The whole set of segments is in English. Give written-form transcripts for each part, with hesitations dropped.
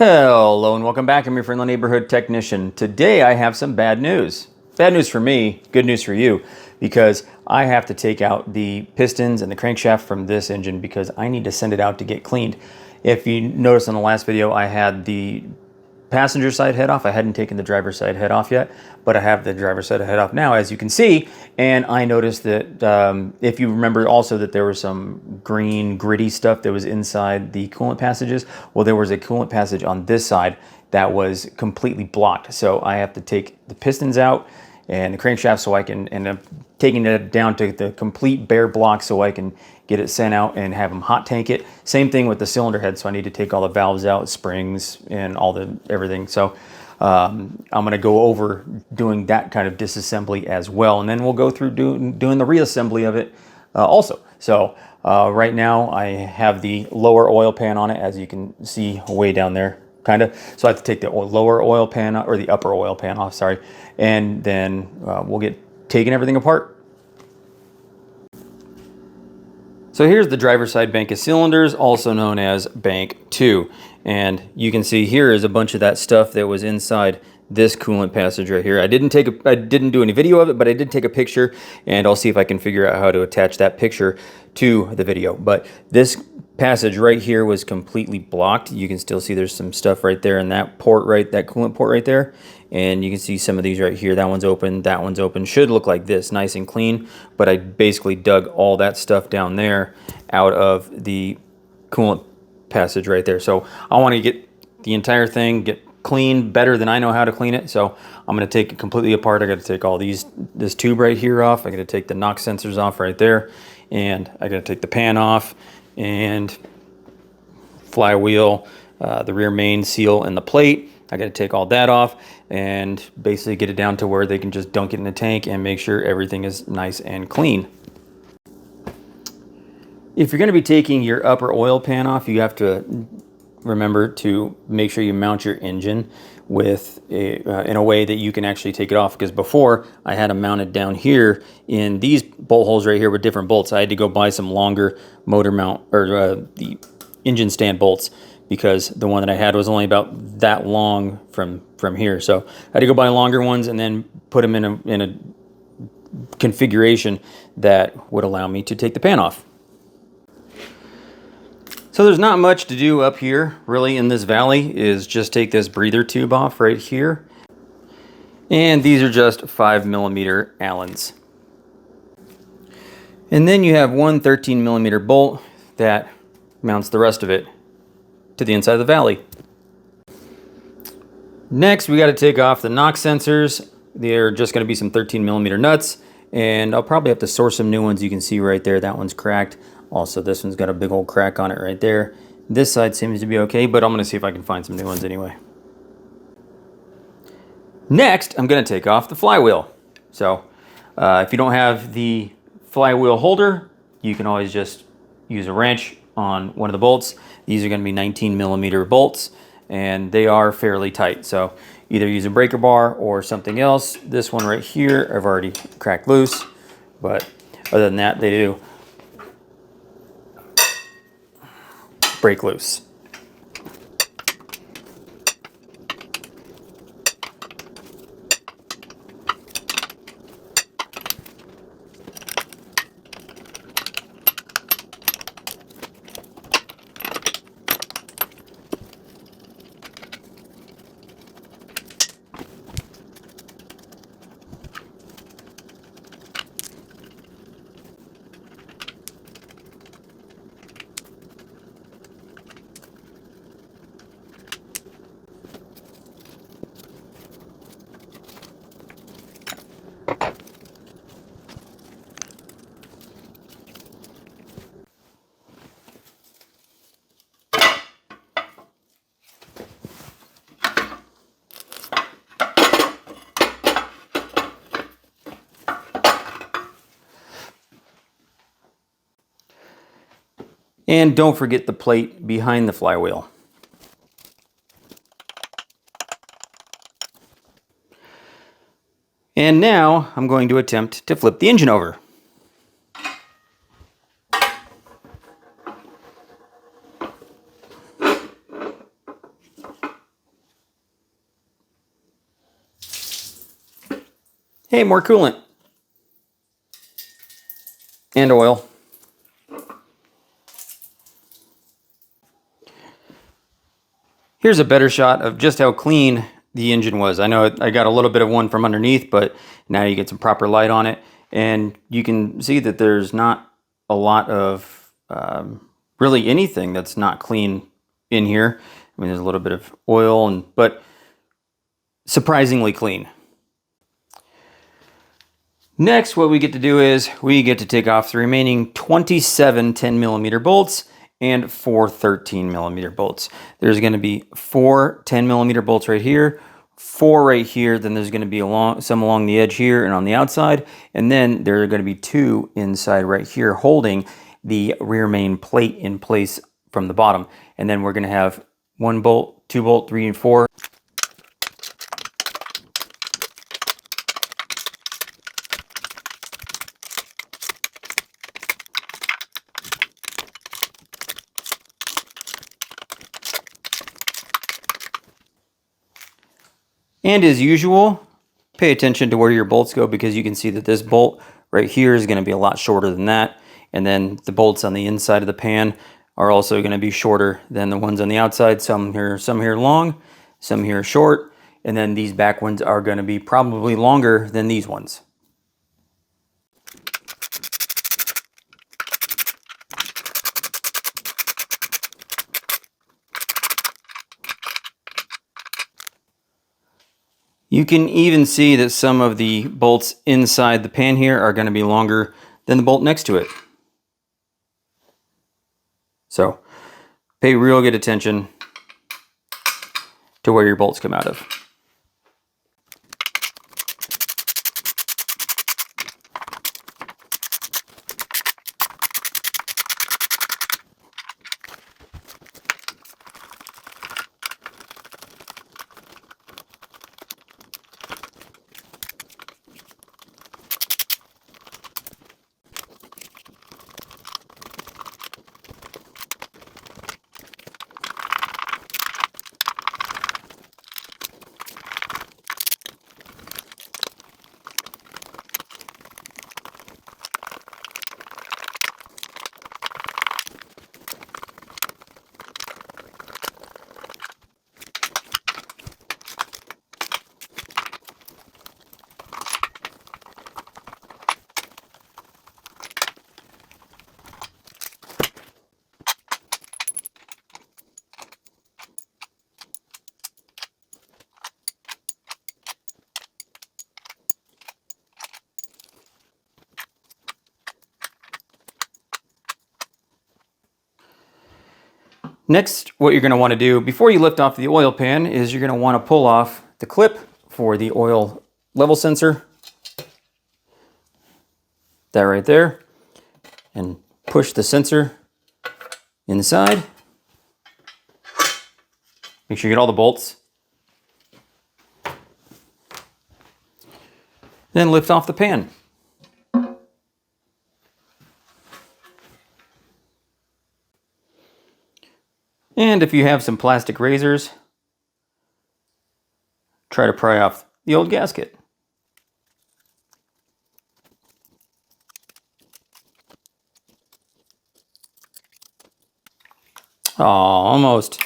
Hello and welcome back. I'm your friendly neighborhood technician. Today I have some bad news. Bad news for me, good news for you, because I have to take out the pistons and the crankshaft from this engine because I need to send it out to get cleaned. If you noticed in the last video, I had the passenger side head off. I hadn't taken the driver's side head off yet, but I have the driver's side head off now, as you can see. And I noticed that if you remember also that there was some green gritty stuff that was inside the coolant passages. Well, there was a coolant passage on this side that was completely blocked. So I have to take the pistons out and the crankshaft so I can end up taking it down to the complete bare block so I can get it sent out and have them hot tank it. Same thing with the cylinder head, so I need to take all the valves out, springs, and everything. So I'm going to go over doing that kind of disassembly as well, and then we'll go through doing the reassembly of it also. So right now I have the lower oil pan on it, as you can see way down there, kind of. So I have to take the lower oil pan, or the upper oil pan off, sorry, and then we'll get taking everything apart. So here's the driver's side bank of cylinders, also known as bank 2. And you can see here is a bunch of that stuff that was inside this coolant passage right here. I didn't do any video of it, but I did take a picture, and I'll see if I can figure out how to attach that picture to the video. But this passage right here was completely blocked. You can still see there's some stuff right there in that port, that coolant port right there. And you can see some of these right here. That one's open, that one's open. Should look like this, nice and clean. But I basically dug all that stuff down there out of the coolant passage right there. So I want to get the entire thing, get clean better than I know how to clean it. So I'm going to take it completely apart. I got to take all this tube right here off. I got to take the knock sensors off right there. And I got to take the pan off, and flywheel, the rear main seal, and the plate. I got to take all that off and basically get it down to where they can just dunk it in the tank and make sure everything is nice and clean. If you're going to be taking your upper oil pan off, you have to remember to make sure you mount your engine with in a way that you can actually take it off, because before I had them mounted down here in these bolt holes right here with different bolts. I had to go buy some longer motor mount, or the engine stand bolts, because the one that I had was only about that long from here. So I had to go buy longer ones and then put them in a configuration that would allow me to take the pan off. So there's not much to do up here really in this valley, is just take this breather tube off right here. And these are just 5mm Allens. And then you have one 13mm bolt that mounts the rest of it to the inside of the valley. Next, we got to take off the knock sensors. They're just going to be some 13mm nuts, and I'll probably have to source some new ones. You can see right there, that one's cracked. Also, this one's got a big old crack on it right there. This side seems to be okay, but I'm going to see if I can find some new ones anyway. Next, I'm going to take off the flywheel. So if you don't have the flywheel holder, you can always just use a wrench on one of the bolts. These are going to be 19mm bolts, and they are fairly tight. So either use a breaker bar or something else. This one right here, I've already cracked loose, but other than that, they do break loose. And don't forget the plate behind the flywheel. And now I'm going to attempt to flip the engine over. Hey, more coolant and oil. Here's a better shot of just how clean the engine was. I know I got a little bit of one from underneath, but now you get some proper light on it, and you can see that there's not a lot of really anything that's not clean in here. I mean, there's a little bit of oil, but surprisingly clean. Next, what we get to do is we get to take off the remaining 27 10mm bolts and 4 13mm bolts. There's going to be 4 10mm bolts right here, 4 right here, then there's going to be some along the edge here and on the outside, and then there are going to be 2 inside right here holding the rear main plate in place from the bottom. And then we're going to have 1 bolt, 2 bolt, 3 and 4. And as usual, pay attention to where your bolts go, because you can see that this bolt right here is going to be a lot shorter than that. And then the bolts on the inside of the pan are also going to be shorter than the ones on the outside. Some here long, some here short. And then these back ones are going to be probably longer than these ones. You can even see that some of the bolts inside the pan here are going to be longer than the bolt next to it. So pay real good attention to where your bolts come out of. Next, what you're going to want to do before you lift off the oil pan is you're going to want to pull off the clip for the oil level sensor. That right there. And push the sensor inside. Make sure you get all the bolts. Then lift off the pan. And if you have some plastic razors, try to pry off the old gasket. Oh, almost.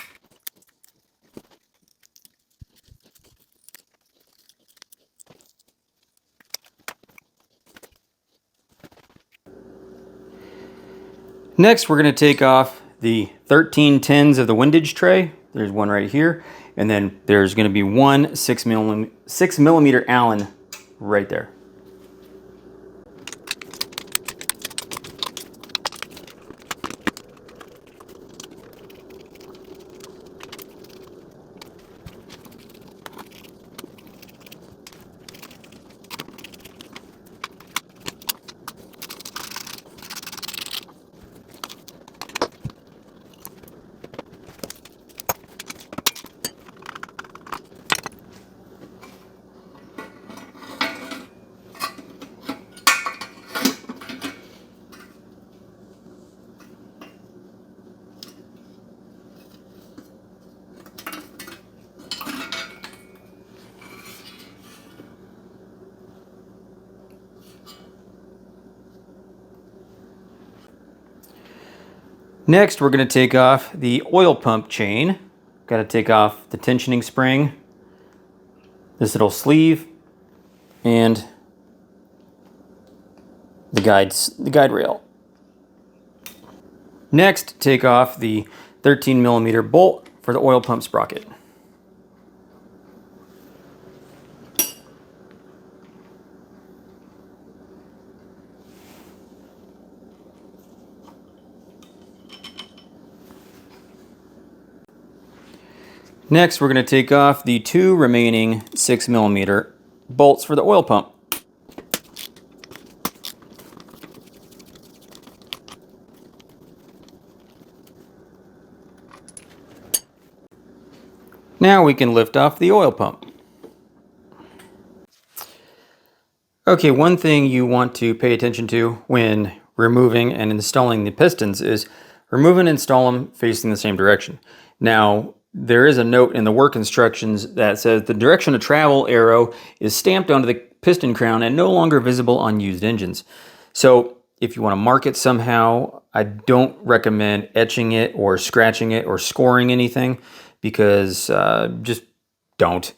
Next, we're going to take off the 1310s of the Windage tray. There's one right here. And then there's going to be one 6 millimeter Allen right there. Next, we're going to take off the oil pump chain. Got to take off the tensioning spring, this little sleeve, and the guide rail. Next, take off the 13mm bolt for the oil pump sprocket. Next, we're going to take off the 2 remaining 6mm bolts for the oil pump. Now we can lift off the oil pump. Okay, one thing you want to pay attention to when removing and installing the pistons is remove and install them facing the same direction. Now, there is a note in the work instructions that says the direction of travel arrow is stamped onto the piston crown and no longer visible on used engines. So if you want to mark it somehow, I don't recommend etching it or scratching it or scoring anything, because just don't.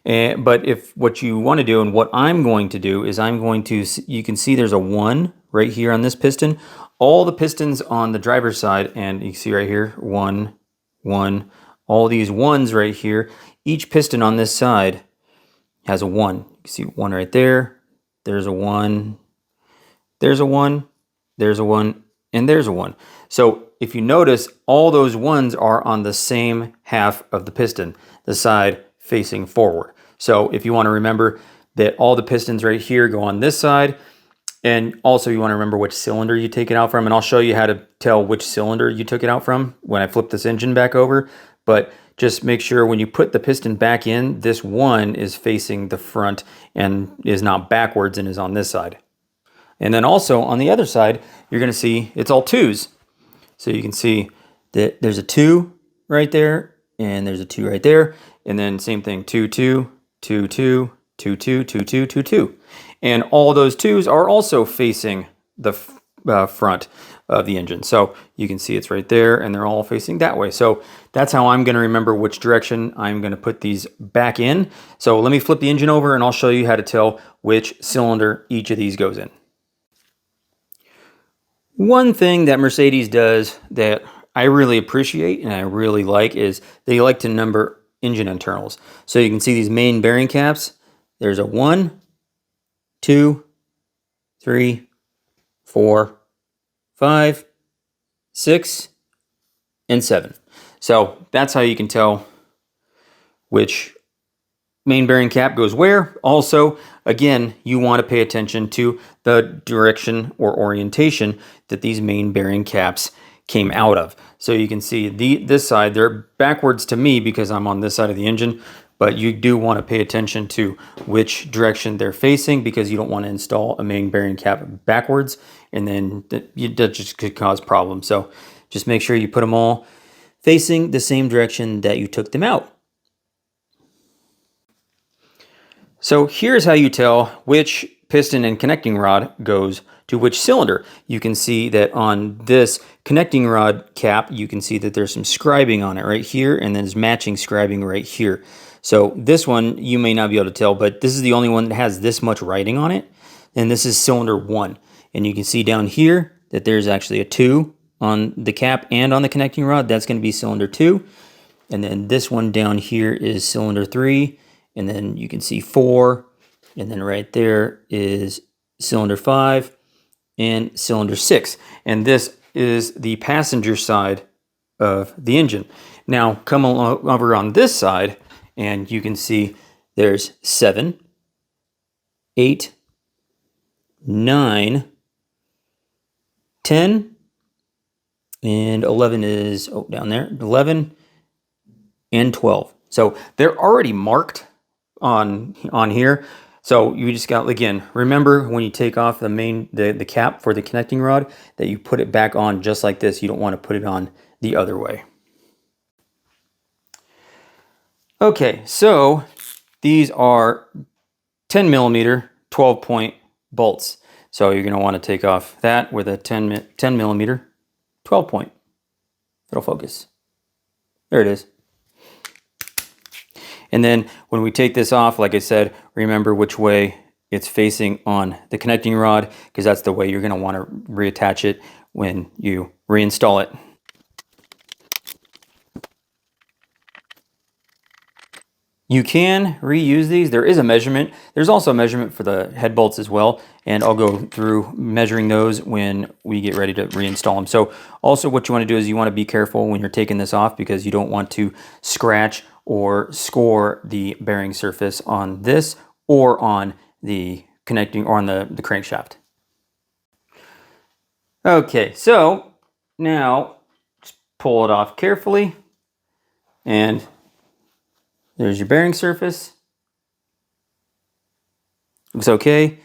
But if what you want to do, and what I'm going to do, is I'm going to, you can see there's a 1 right here on this piston. All the pistons on the driver's side, and you can see right here, 1, 1, all these 1s right here. Each piston on this side has a 1. You can see 1 right there. There's a 1. There's a 1. There's a 1. And there's a 1. So if you notice, all those 1s are on the same half of the piston, the side facing forward. So if you want to remember that all the pistons right here go on this side, and also you want to remember which cylinder you take it out from, and I'll show you how to tell which cylinder you took it out from when I flip this engine back over. But just make sure when you put the piston back in, this 1 is facing the front and is not backwards and is on this side. And then also on the other side, you're going to see it's all 2s. So you can see that there's a 2 right there, and there's a 2 right there, and then same thing, 2, 2, 2, 2, 2, 2, 2, 2, 2, 2. And all those 2s are also facing the front of the engine. So you can see it's right there, and they're all facing that way. So that's how I'm going to remember which direction I'm going to put these back in. So let me flip the engine over, and I'll show you how to tell which cylinder each of these goes in. One thing that Mercedes does that I really appreciate and I really like is they like to number engine internals. So you can see these main bearing caps. There's a 1, 2, 3, 4, 5, 6, and 7. So that's how you can tell which main bearing cap goes where. Also, again, you want to pay attention to the direction or orientation that these main bearing caps came out of. So you can see this side, they're backwards to me because I'm on this side of the engine, but you do want to pay attention to which direction they're facing, because you don't want to install a main bearing cap backwards, and then that just could cause problems. So just make sure you put them all facing the same direction that you took them out. So here's how you tell which piston and connecting rod goes to which cylinder. You can see that on this connecting rod cap, you can see that there's some scribing on it right here, and then there's matching scribing right here. So this one, you may not be able to tell, but this is the only one that has this much writing on it, and this is cylinder 1. And you can see down here that there's actually a 2 on the cap and on the connecting rod. That's going to be cylinder 2. And then this one down here is cylinder 3. And then you can see 4, and then right there is cylinder 5 and cylinder 6. And this is the passenger side of the engine. Now come over on this side, and you can see there's 7, 8, 9, 10, and 11 is down there, 11 and 12. So they're already marked on here. So you just got, again, remember when you take off the cap for the connecting rod, that you put it back on just like this. You don't want to put it on the other way. Okay, so these are 10mm 12-point bolts. So you're going to want to take off that with a 10mm 12-point. it'll focus. There it is. And then when we take this off, like I said, remember which way it's facing on the connecting rod, because that's the way you're going to want to reattach it when you reinstall it. You can reuse these. There is a measurement. There's also a measurement for the head bolts as well, and I'll go through measuring those when we get ready to reinstall them. So also what you want to do is you want to be careful when you're taking this off, because you don't want to scratch or score the bearing surface on this or on the connecting or on the crankshaft. Okay, so now just pull it off carefully, and there's your bearing surface. Looks okay.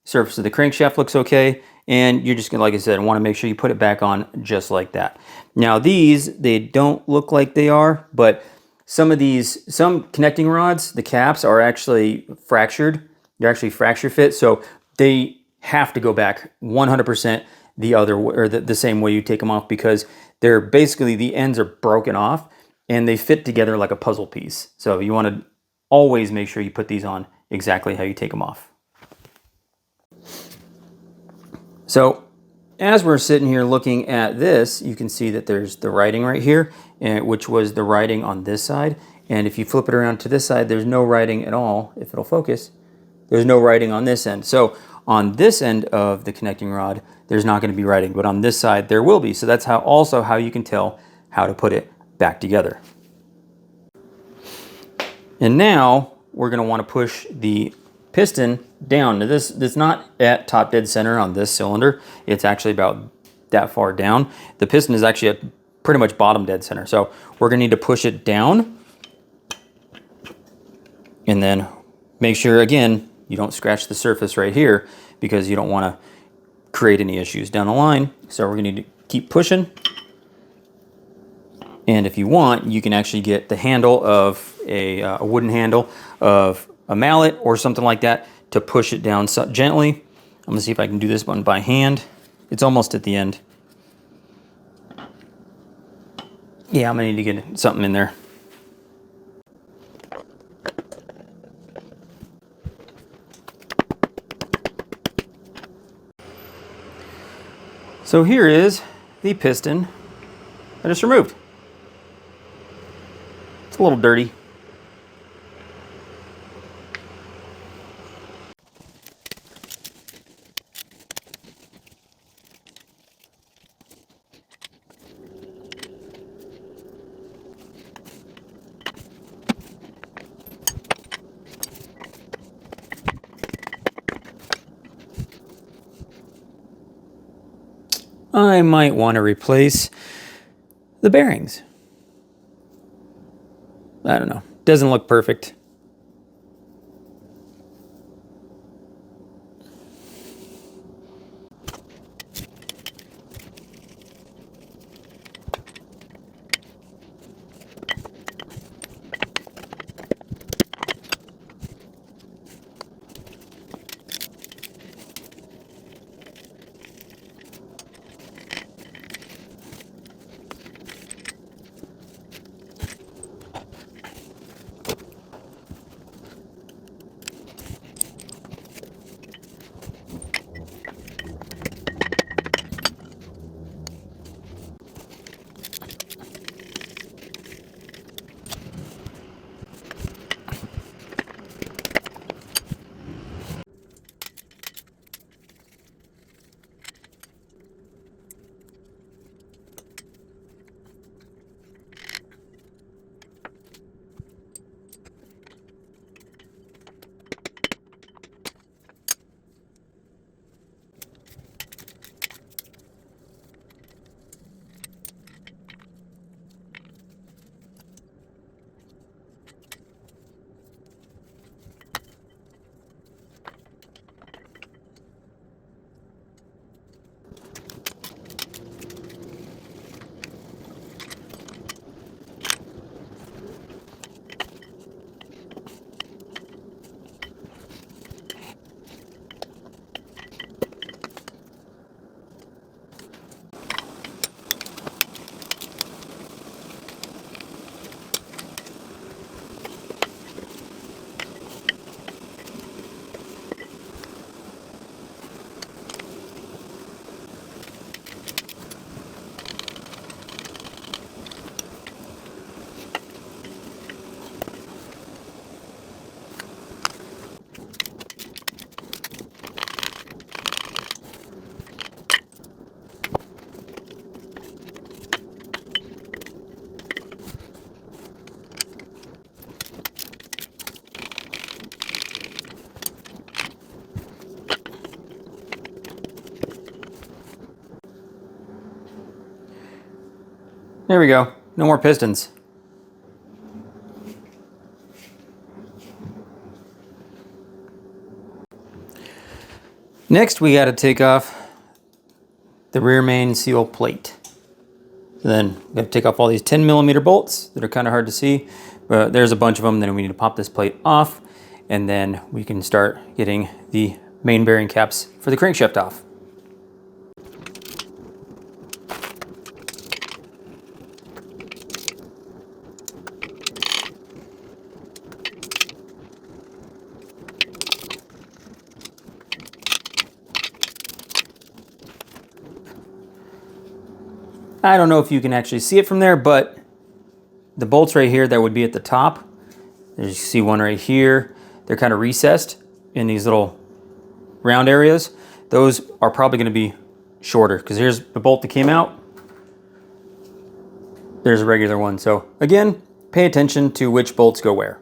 Surface of the crankshaft looks okay. And you're just gonna, like I said, want to make sure you put it back on just like that. Now these, they don't look like they are, but some connecting rods, the caps are actually fractured. They're actually fracture fit. So they have to go back 100% the other way, or the same way you take them off, because they're basically, the ends are broken off and they fit together like a puzzle piece. So you want to always make sure you put these on exactly how you take them off. So as we're sitting here looking at this, you can see that there's the writing right here, which was the writing on this side. And if you flip it around to this side, there's no writing at all. If it'll focus, there's no writing on this end. So on this end of the connecting rod, there's not going to be writing, but on this side there will be. So that's also how you can tell how to put it back together. And now we're going to want to push the piston down. Now this not at top dead center on this cylinder. It's actually about that far down. The piston is actually at pretty much bottom dead center. So we're going to need to push it down, and then make sure, again, you don't scratch the surface right here, because you don't want to create any issues down the line. So we're going to need to keep pushing. And if you want, you can actually get the handle of a wooden handle of a mallet or something like that to push it down gently. I'm going to see if I can do this one by hand. It's almost at the end. Yeah, I'm going to need to get something in there. So here is the piston I just removed. It's a little dirty. I might want to replace the bearings. I don't know. Doesn't look perfect. There we go. No more pistons. Next, we got to take off the rear main seal plate. Then we got to take off all these 10mm bolts that are kind of hard to see, but there's a bunch of them. Then we need to pop this plate off, and then we can start getting the main bearing caps for the crankshaft off. I don't know if you can actually see it from there, but the bolts right here that would be at the top, as you see one right here, they're kind of recessed in these little round areas. Those are probably going to be shorter because here's the bolt that came out. There's a regular one. So again, pay attention to which bolts go where.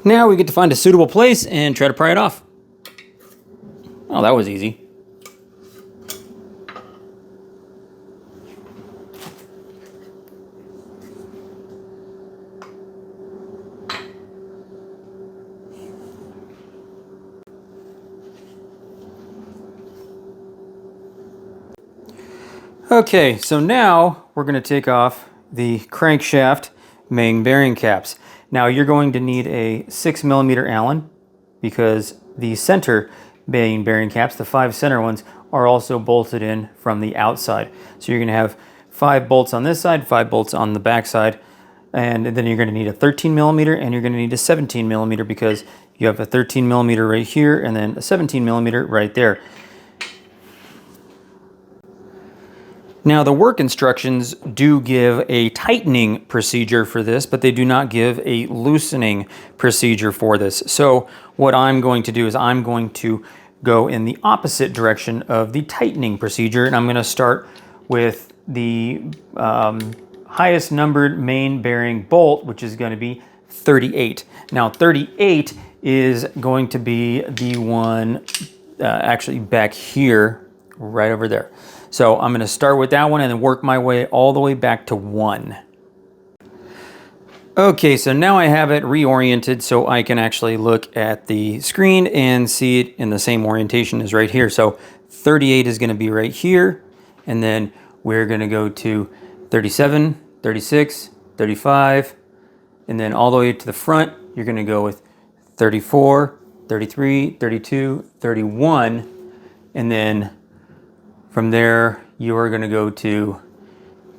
Now we get to find a suitable place and try to pry it off. Oh, that was easy. Okay, so now we're going to take off the crankshaft main bearing caps. Now you're going to need a 6mm Allen because the center main bearing caps, the 5 center ones, are also bolted in from the outside. So you're going to have 5 bolts on this side, 5 bolts on the back side, and then you're going to need a 13mm and you're going to need a 17mm because you have a 13mm right here and then a 17mm right there. Now the work instructions do give a tightening procedure for this, but they do not give a loosening procedure for this. So what I'm going to do is I'm going to go in the opposite direction of the tightening procedure, and I'm going to start with the highest numbered main bearing bolt, which is going to be 38. Now 38 is going to be the one actually back here, right over there. So I'm going to start with that one and then work my way all the way back to 1. Okay, so now I have it reoriented so I can actually look at the screen and see it in the same orientation as right here. So 38 is going to be right here, and then we're going to go to 37, 36, 35, and then all the way to the front, you're going to go with 34, 33, 32, 31, and then from there, you are going to go to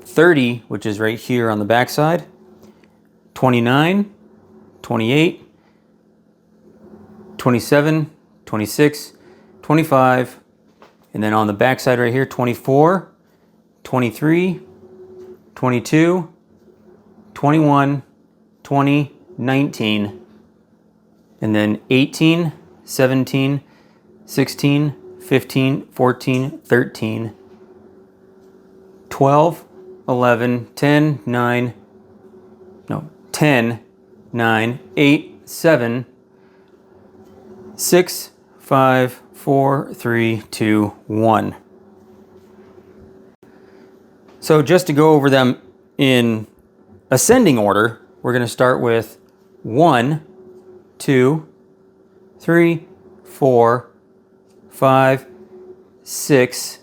30, which is right here on the back side, 29, 28, 27, 26, 25, and then on the back side right here, 24, 23, 22, 21, 20, 19, and then 18, 17, 16, 15, 14, 13, 12, 11, 10, 9, no, 10, 9, 8, 7, 6, 5, 4, 3, 2, 1. So just to go over them in ascending order, we're going to start with 1, 2, 3, 4, 5, 6,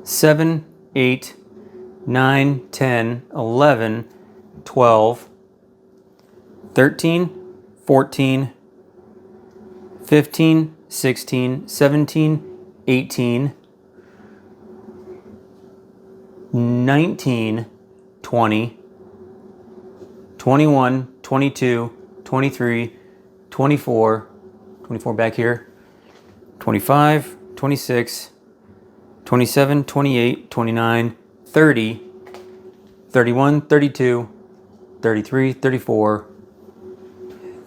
7, 8, 9, 10, 11, 12, 13, 14, 15, 16, 17, 18, 19, 20, 21, 22, 23, 24, 24 back here, 25, 26, 27, 28, 29, 30, 31, 32, 33, 34,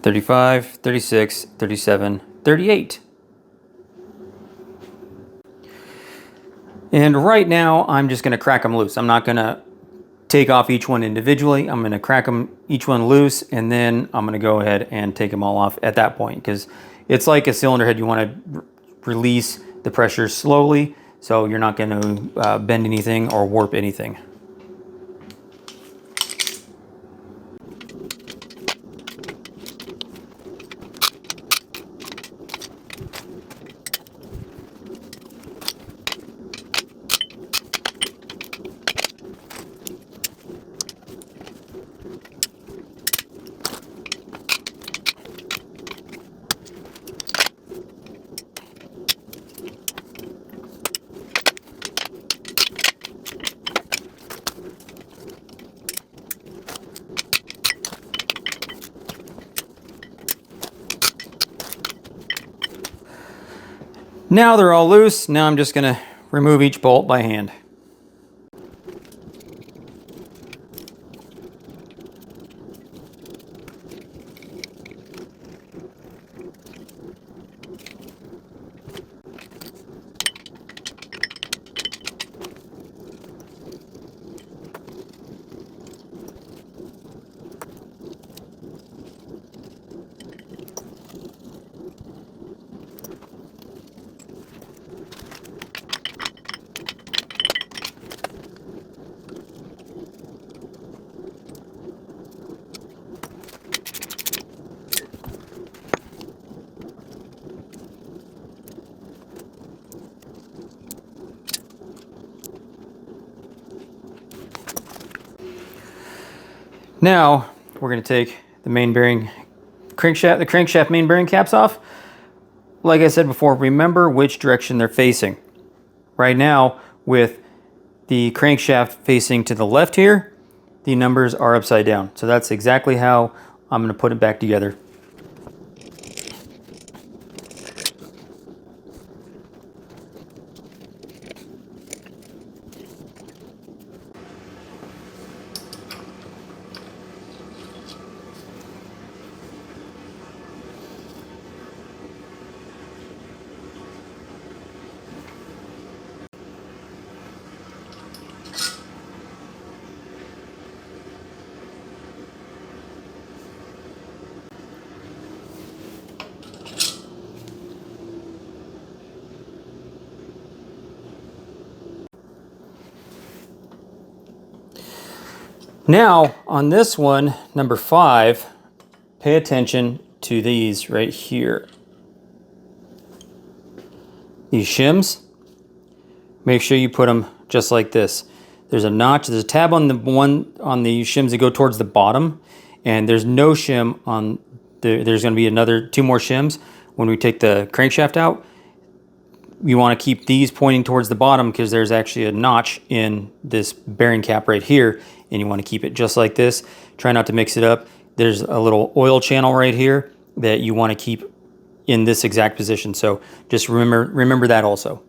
35, 36, 37, 38. And right now, I'm just gonna crack them loose. I'm not gonna take off each one individually. I'm gonna crack them each one loose, and then I'm gonna go ahead and take them all off at that point, because it's like a cylinder head. You wanna release the pressure slowly, so you're not gonna bend anything or warp anything. Now they're all loose. Now I'm just gonna remove each bolt by hand. Now we're going to take the main bearing crankshaft, the crankshaft main bearing caps off. Like I said before, remember which direction they're facing. Right now, with the crankshaft facing to the left here, the numbers are upside down. So that's exactly how I'm going to put it back together. Now, on this one, number 5, pay attention to these right here. These shims, make sure you put them just like this. There's a notch, there's a tab on the shims that go towards the bottom, and there's no shim on there's going to be 2 more shims when we take the crankshaft out. You want to keep these pointing towards the bottom because there's actually a notch in this bearing cap right here, and you want to keep it just like this. Try not to mix it up. There's a little oil channel right here that you want to keep in this exact position. So just remember that also.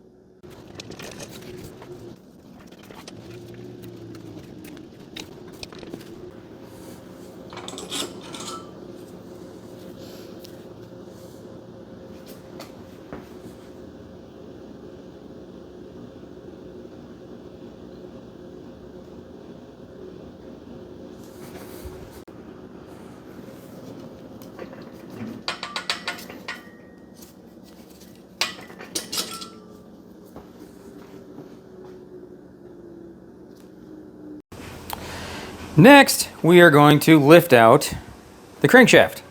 Next, we are going to lift out the crankshaft.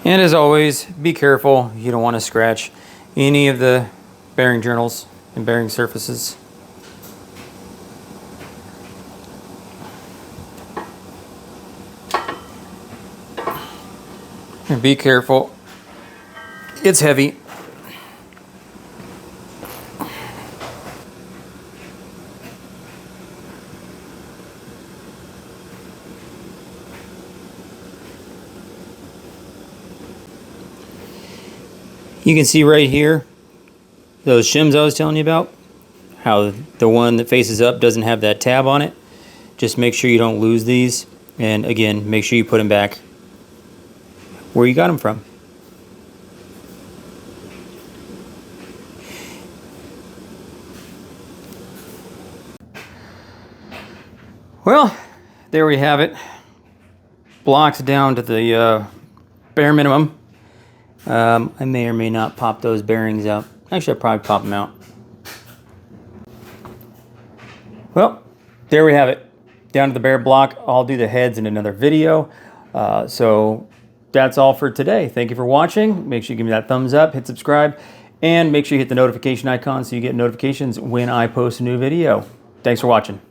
And as always, be careful. You don't want to scratch any of the bearing journals and bearing surfaces. And be careful. It's heavy. You can see right here, those shims I was telling you about, how the one that faces up doesn't have that tab on it, just make sure you don't lose these. And again, make sure you put them back where you got them from. Well, there we have it. Blocks down to the bare minimum. I may or may not pop those bearings out. Actually, I'll probably pop them out. Well, there we have it. Down to the bare block. I'll do the heads in another video. So that's all for today. Thank you for watching. Make sure you give me that thumbs up, hit subscribe, and make sure you hit the notification icon so you get notifications when I post a new video. Thanks for watching.